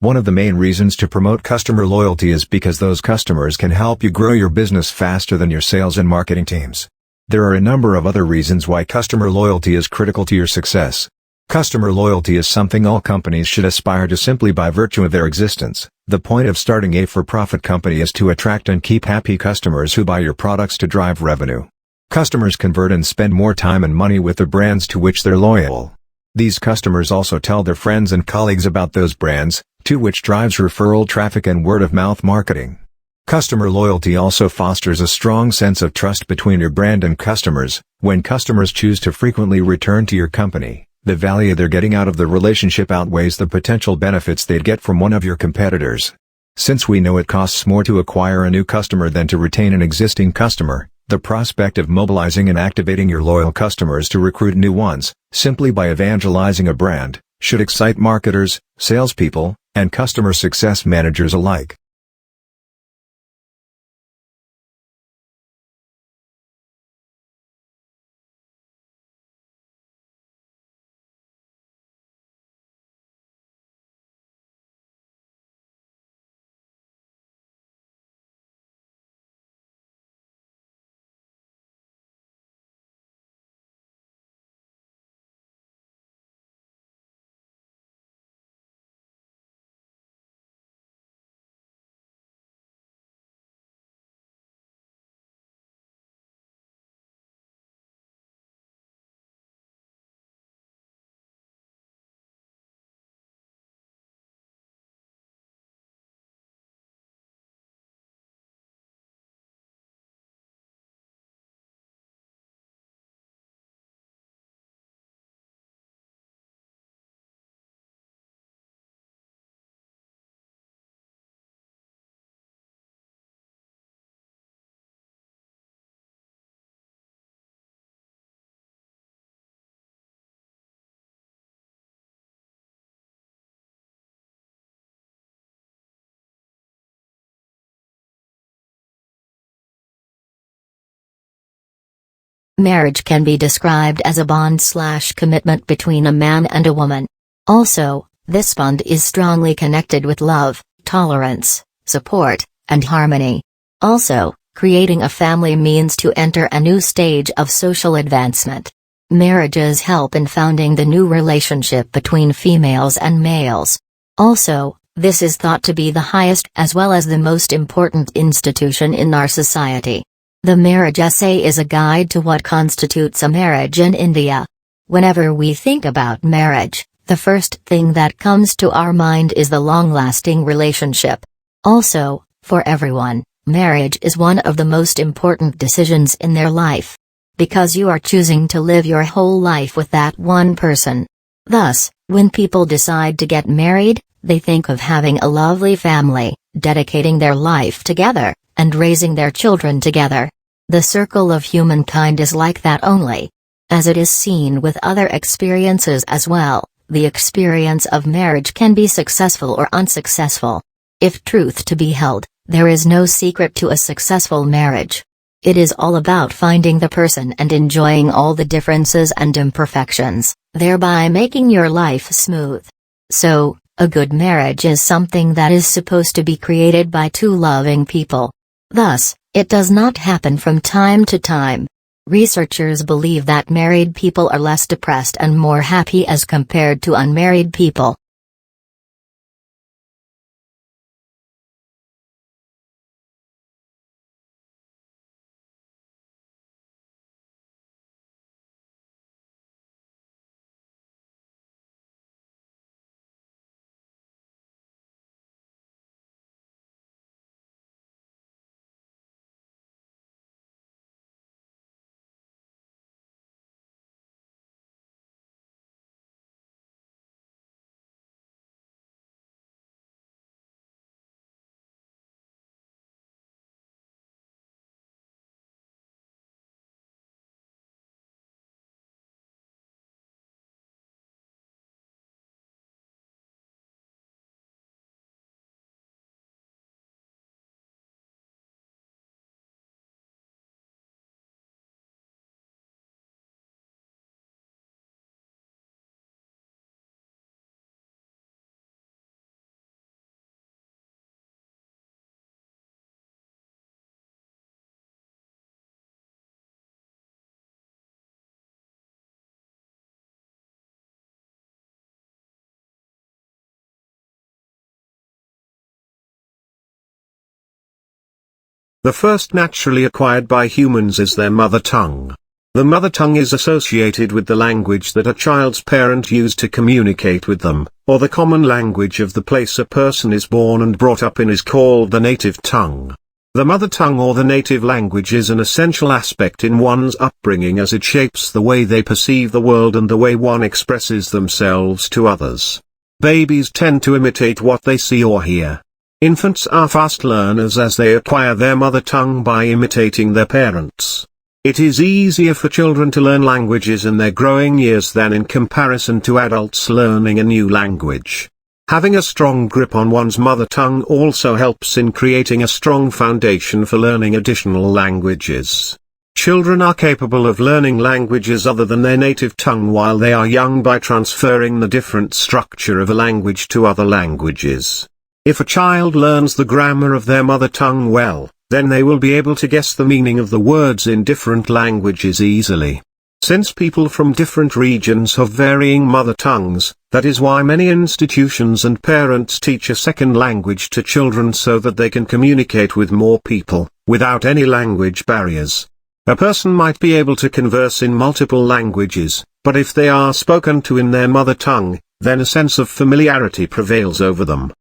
One of the main reasons to promote customer loyalty is because those customers can help you grow your business faster than your sales and marketing teams. There are a number of other reasons why customer loyalty is critical to your success. Customer loyalty is something all companies should aspire to simply by virtue of their existence. The point of starting a for-profit company is to attract and keep happy customers who buy your products to drive revenue. Customers convert and spend more time and money with the brands to which they're loyal. These customers also tell their friends and colleagues about those brands, to which drives referral traffic and word-of-mouth marketing. Customer loyalty also fosters a strong sense of trust between your brand and customers. When customers choose to frequently return to your company, the value they're getting out of the relationship outweighs the potential benefits they'd get from one of your competitors. Since we know it costs more to acquire a new customer than to retain an existing customer, the prospect of mobilizing and activating your loyal customers to recruit new ones, simply by evangelizing a brand, should excite marketers, salespeople, and customer success managers alike. Marriage can be described as a bond/commitment between a man and a woman. Also, this bond is strongly connected with love, tolerance, support, and harmony. Also, creating a family means to enter a new stage of social advancement. Marriages help in founding the new relationship between females and males. Also, this is thought to be the highest as well as the most important institution in our society. The marriage essay is a guide to what constitutes a marriage in India. Whenever we think about marriage, the first thing that comes to our mind is the long-lasting relationship. Also, for everyone, marriage is one of the most important decisions in their life. Because you are choosing to live your whole life with that one person. Thus, when people decide to get married, they think of having a lovely family, dedicating their life together, and raising their children together. The circle of humankind is like that only. As it is seen with other experiences as well, the experience of marriage can be successful or unsuccessful. If truth to be held, there is no secret to a successful marriage. It is all about finding the person and enjoying all the differences and imperfections, thereby making your life smooth. So, a good marriage is something that is supposed to be created by two loving people. Thus, it does not happen from time to time. Researchers believe that married people are less depressed and more happy as compared to unmarried people. The first naturally acquired by humans is their mother tongue. The mother tongue is associated with the language that a child's parent used to communicate with them, or the common language of the place a person is born and brought up in is called the native tongue. The mother tongue or the native language is an essential aspect in one's upbringing as it shapes the way they perceive the world and the way one expresses themselves to others. Babies tend to imitate what they see or hear. Infants are fast learners as they acquire their mother tongue by imitating their parents. It is easier for children to learn languages in their growing years than in comparison to adults learning a new language. Having a strong grip on one's mother tongue also helps in creating a strong foundation for learning additional languages. Children are capable of learning languages other than their native tongue while they are young by transferring the different structure of a language to other languages. If a child learns the grammar of their mother tongue well, then they will be able to guess the meaning of the words in different languages easily. Since people from different regions have varying mother tongues, that is why many institutions and parents teach a second language to children so that they can communicate with more people, without any language barriers. A person might be able to converse in multiple languages, but if they are spoken to in their mother tongue, then a sense of familiarity prevails over them.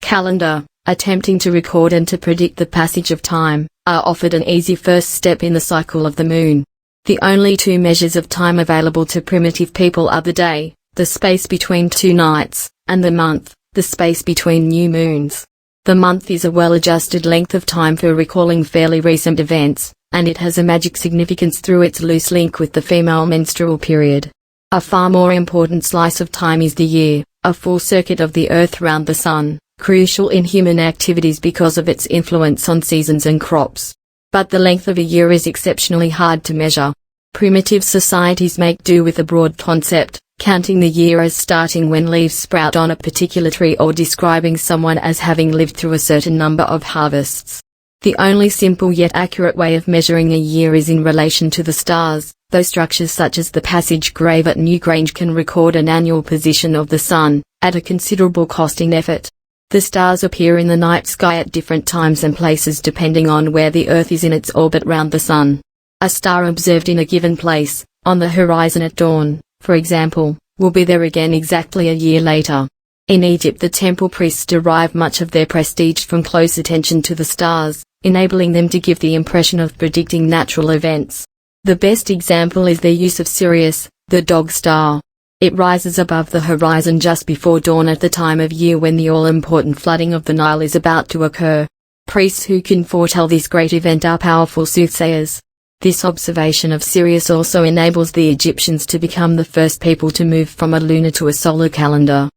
Calendar, attempting to record and to predict the passage of time, are offered an easy first step in the cycle of the moon. The only two measures of time available to primitive people are the day, the space between two nights, and the month, the space between new moons. The month is a well-adjusted length of time for recalling fairly recent events, and it has a magic significance through its loose link with the female menstrual period. A far more important slice of time is the year, a full circuit of the Earth round the Sun, crucial in human activities because of its influence on seasons and crops. But the length of a year is exceptionally hard to measure. Primitive societies make do with a broad concept, counting the year as starting when leaves sprout on a particular tree or describing someone as having lived through a certain number of harvests. The only simple yet accurate way of measuring a year is in relation to the stars, though structures such as the passage grave at Newgrange can record an annual position of the Sun, at a considerable cost in effort. The stars appear in the night sky at different times and places depending on where the Earth is in its orbit round the Sun. A star observed in a given place, on the horizon at dawn, for example, will be there again exactly a year later. In Egypt, the temple priests derive much of their prestige from close attention to the stars, enabling them to give the impression of predicting natural events. The best example is their use of Sirius, the dog star. It rises above the horizon just before dawn at the time of year when the all-important flooding of the Nile is about to occur. Priests who can foretell this great event are powerful soothsayers. This observation of Sirius also enables the Egyptians to become the first people to move from a lunar to a solar calendar.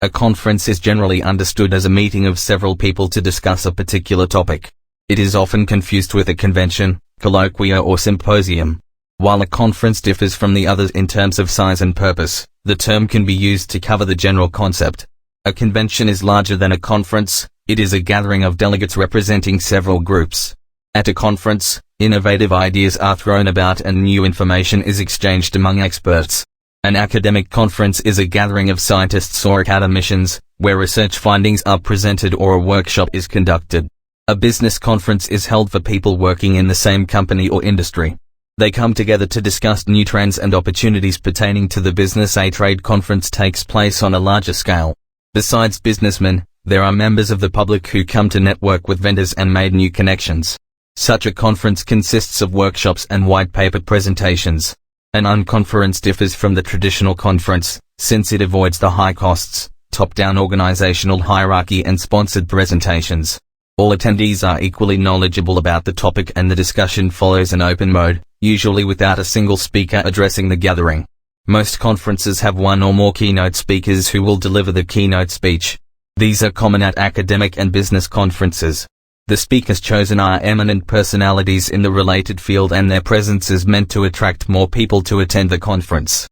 A conference is generally understood as a meeting of several people to discuss a particular topic. It is often confused with a convention, colloquia or symposium. While a conference differs from the others in terms of size and purpose, the term can be used to cover the general concept. A convention is larger than a conference. It is a gathering of delegates representing several groups. At a conference, innovative ideas are thrown about and new information is exchanged among experts. An academic conference is a gathering of scientists or academicians, where research findings are presented or a workshop is conducted. A business conference is held for people working in the same company or industry. They come together to discuss new trends and opportunities pertaining to the business. A trade conference takes place on a larger scale. Besides businessmen, there are members of the public who come to network with vendors and make new connections. Such a conference consists of workshops and white paper presentations. An unconference differs from the traditional conference, since it avoids the high costs, top-down organizational hierarchy and sponsored presentations. All attendees are equally knowledgeable about the topic and the discussion follows an open mode, usually without a single speaker addressing the gathering. Most conferences have one or more keynote speakers who will deliver the keynote speech. These are common at academic and business conferences. The speakers chosen are eminent personalities in the related field and their presence is meant to attract more people to attend the conference.